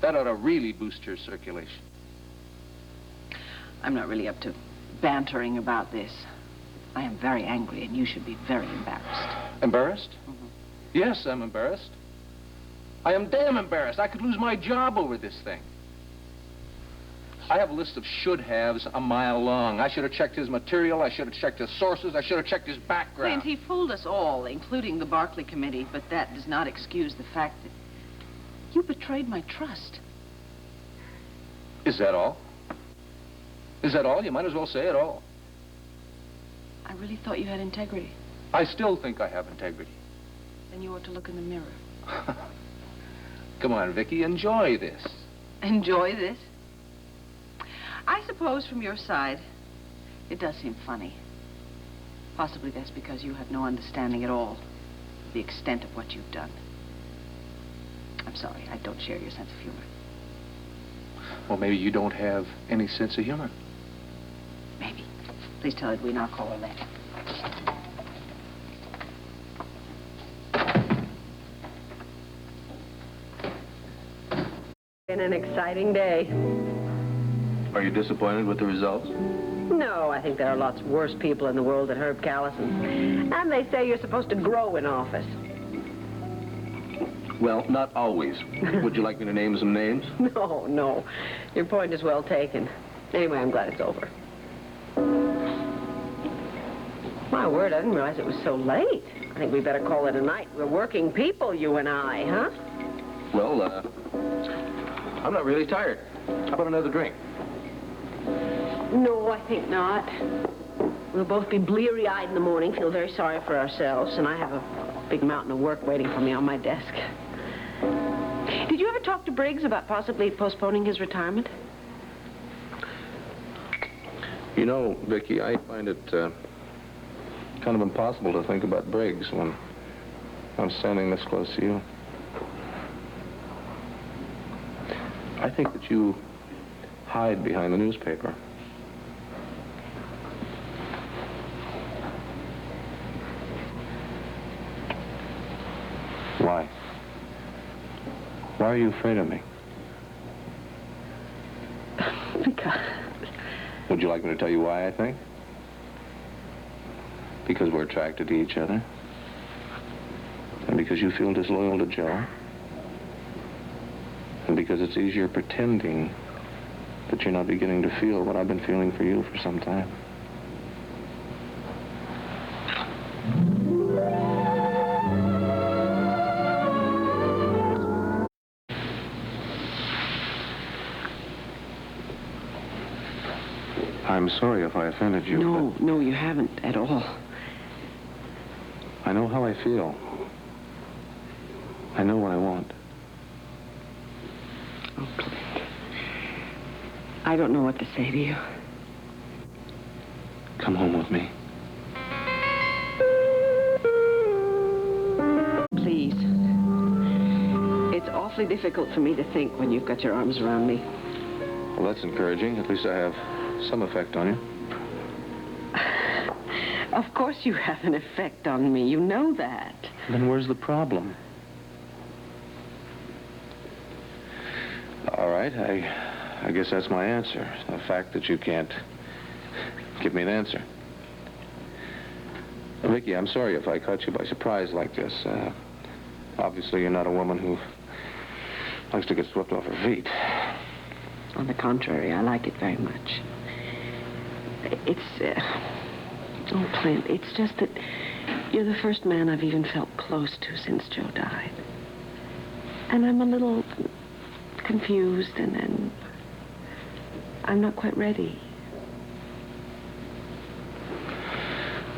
That ought to really boost your circulation.
I'm not really up to bantering about this. I am very angry, and you should be very embarrassed.
Embarrassed?
Mm-hmm.
Yes, I'm embarrassed. I am damn embarrassed. I could lose my job over this thing. I have a list of should-haves a mile long. I should have checked his material. I should have checked his sources. I should have checked his background.
Clint, he fooled us all, including the Barclay Committee, but that does not excuse the fact that you betrayed my trust.
Is that all? Is that all? You might as well say it all.
I really thought you had integrity.
I still think I have integrity.
Then you ought to look in the mirror.
Come on, Vicky, enjoy this.
Enjoy this? I suppose from your side, it does seem funny. Possibly that's because you have no understanding at all of the extent of what you've done. I'm sorry, I don't share your sense of humor.
Well, maybe you don't have any sense of humor.
Maybe. Please tell Edwina I'll call her later.
Been an exciting day.
Are you disappointed with the results?
No, I think there are lots worse people in the world than Herb Callison. And they say you're supposed to grow in office.
Well, not always. Would you like me to name some names?
No. Your point is well taken. Anyway, I'm glad it's over. My word, I didn't realize it was so late. I think we better call it a night. We're working people, you and I, huh?
Well, I'm not really tired. How about another drink?
No, I think not. We'll both be bleary-eyed in the morning, feel very sorry for ourselves, and I have a big mountain of work waiting for me on my desk. Did you ever ever talk to Briggs about possibly postponing his retirement?
You know, Vicky, I find it kind of impossible to think about Briggs when I'm standing this close to you. I think that you hide behind the newspaper. Why? Why are you afraid of me?
Because...
Would you like me to tell you why, I think? Because we're attracted to each other. And because you feel disloyal to Joe. And because it's easier pretending that you're not beginning to feel what I've been feeling for you for some time. I'm sorry if I offended you.
No, you haven't at all.
I know how I feel. I know what I want.
Oh, Clint. I don't know what to say to you.
Come home with me.
Please. It's awfully difficult for me to think when you've got your arms around me.
Well, that's encouraging. At least I have some effect on you.
Of course you have an effect on me. You know that.
Then where's the problem? All right, I guess that's my answer. The fact that you can't give me an answer. Vicky, I'm sorry if I caught you by surprise like this. Obviously, you're not a woman who likes to get swept off her feet.
On the contrary, I like it very much. Oh, Clint, it's just that you're the first man I've even felt close to since Joe died. And I'm a little confused, and I'm not quite ready.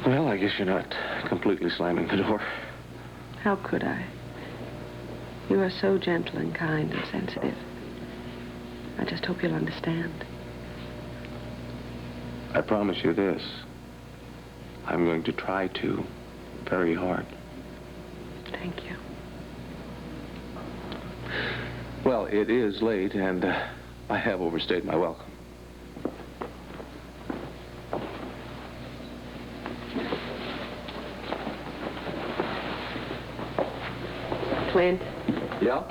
Well, I guess you're not completely slamming the door.
How could I? You are so gentle and kind and sensitive. I just hope you'll understand.
I promise you this. I'm going to try to very hard.
Thank you.
Well, it is late, and I have overstayed my welcome.
Clint?
Yeah?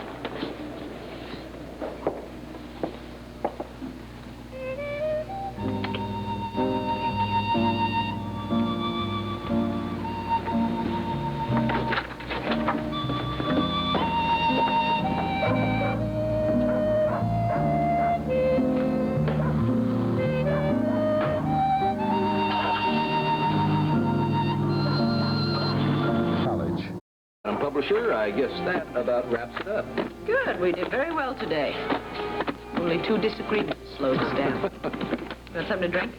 Publisher, I guess that about wraps it up.
Good. We did very well today. Only 2 disagreements slowed us down. Want something to drink?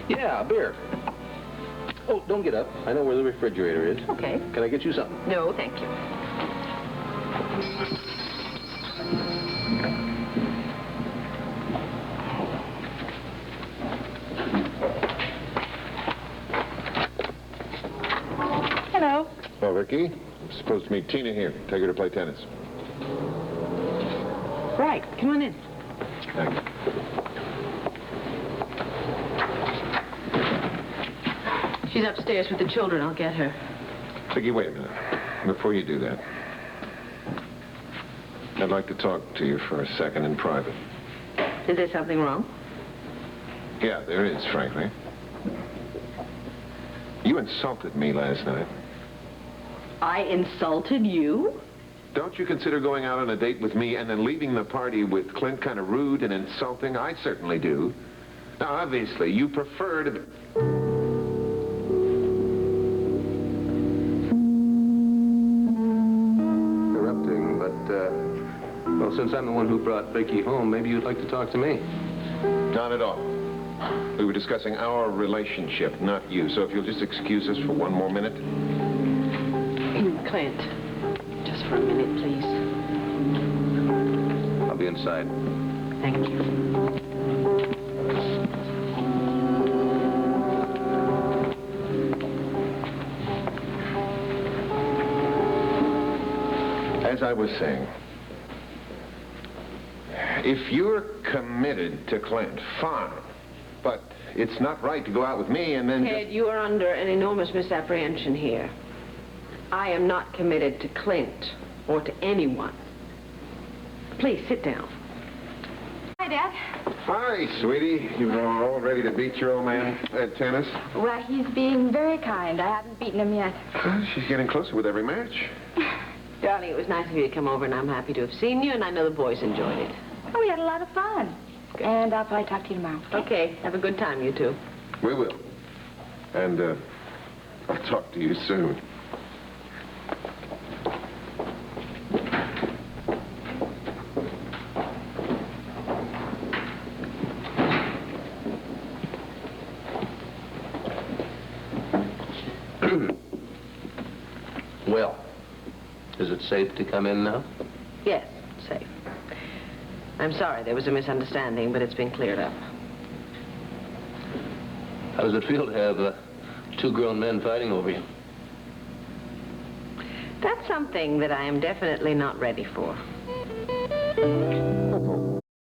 Yeah, beer. Oh, don't get up. I know where the refrigerator is.
Okay.
Can I get you something?
No, thank you. Hello.
Oh, Vicky, I'm supposed to meet Tina here. Take her to play tennis.
Right. Come on in.
Thank you.
She's upstairs with the children. I'll get her.
Vicky, wait a minute. Before you do that, I'd like to talk to you for a second in private.
Is there something wrong?
Yeah, there is, frankly. You insulted me last night.
I insulted you?
Don't you consider going out on a date with me and then leaving the party with Clint kind of rude and insulting? I certainly do. Now, obviously, you prefer to...
Interrupting, but, well, since I'm the one who brought Vicky home, maybe you'd like to talk to me.
Not at all. We were discussing our relationship, not you. So if you'll just excuse us for one more minute.
Clint, just for a minute, please.
side.
Thank you.
As I was saying, if you're committed to Clint, fine. But it's not right to go out with me and then
Ted, you are under an enormous misapprehension here. I am not committed to Clint or to anyone. Please, sit down.
Hi, Dad.
Hi, sweetie. You're all ready to beat your old man at tennis?
Well, he's being very kind. I haven't beaten him yet.
Well, she's getting closer with every match.
Darling, it was nice of you to come over, and I'm happy to have seen you, and I know the boys enjoyed it.
Oh, we had a lot of fun. And I'll probably talk to you tomorrow.
Okay, have a good time, you two.
We will. And, I'll talk to you soon.
Well, is it safe to come in now?
Yes, safe. I'm sorry, there was a misunderstanding, but it's been cleared up.
How does it feel to have two grown men fighting over you?
That's something that I am definitely not ready for.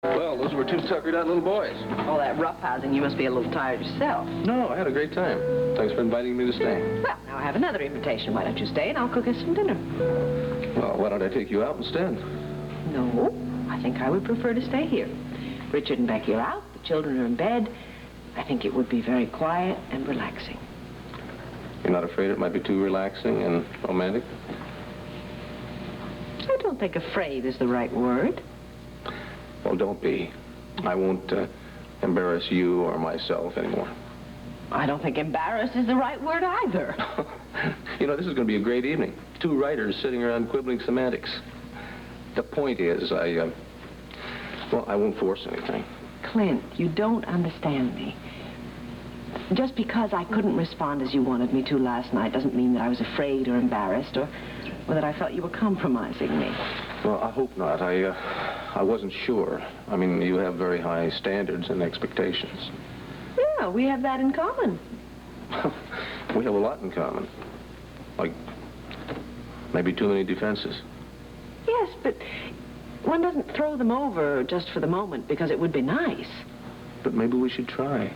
Well, those were two tuckered out little boys.
All that roughhousing, you must be a little tired yourself.
No, I had a great time. Thanks for inviting me to stay.
Well, now I have another invitation. Why don't you stay and I'll cook us some dinner?
Well, why don't I take you out instead?
No, I think I would prefer to stay here. Richard and Becky are out. The children are in bed. I think it would be very quiet and relaxing.
You're not afraid it might be too relaxing and romantic?
I don't think afraid is the right word.
Well, don't be. I won't embarrass you or myself anymore.
I don't think embarrassed is the right word either.
You know, this is going to be a great evening. Two writers sitting around quibbling semantics. The point is, I won't force anything.
Clint, you don't understand me. Just because I couldn't respond as you wanted me to last night doesn't mean that I was afraid or embarrassed or that I felt you were compromising me.
Well, I hope not. I wasn't sure. I mean, you have very high standards and expectations.
Yeah, we have that in common.
We have a lot in common. Like, maybe too many defenses.
Yes, but one doesn't throw them over just for the moment because it would be nice.
But maybe we should try.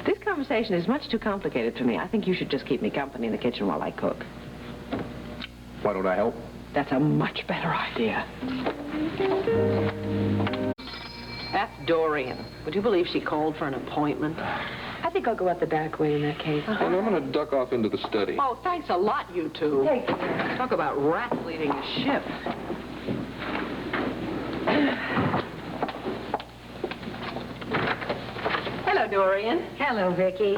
This conversation is much too complicated for me. I think you should just keep me company in the kitchen while I cook.
Why don't I help?
That's a much better idea. That's Dorian. Would you believe she called for an appointment?
I think I'll go out the back way in that case.
And I'm going to duck off into the study.
Oh, thanks a lot, you two.
Thank you.
Talk about rats leading a ship. Hello, Dorian.
Hello, Vicky.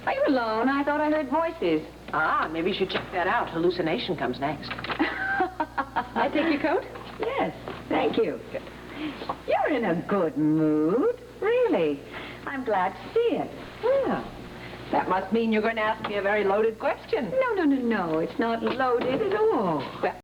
Are you alone? I thought I heard voices.
Ah, maybe you should check that out. Hallucination comes next. I take your coat?
Yes, thank you. You're in a good mood, really. I'm glad to see it.
Well, that must mean you're going to ask me a very loaded question.
No, it's not loaded at all.
Well,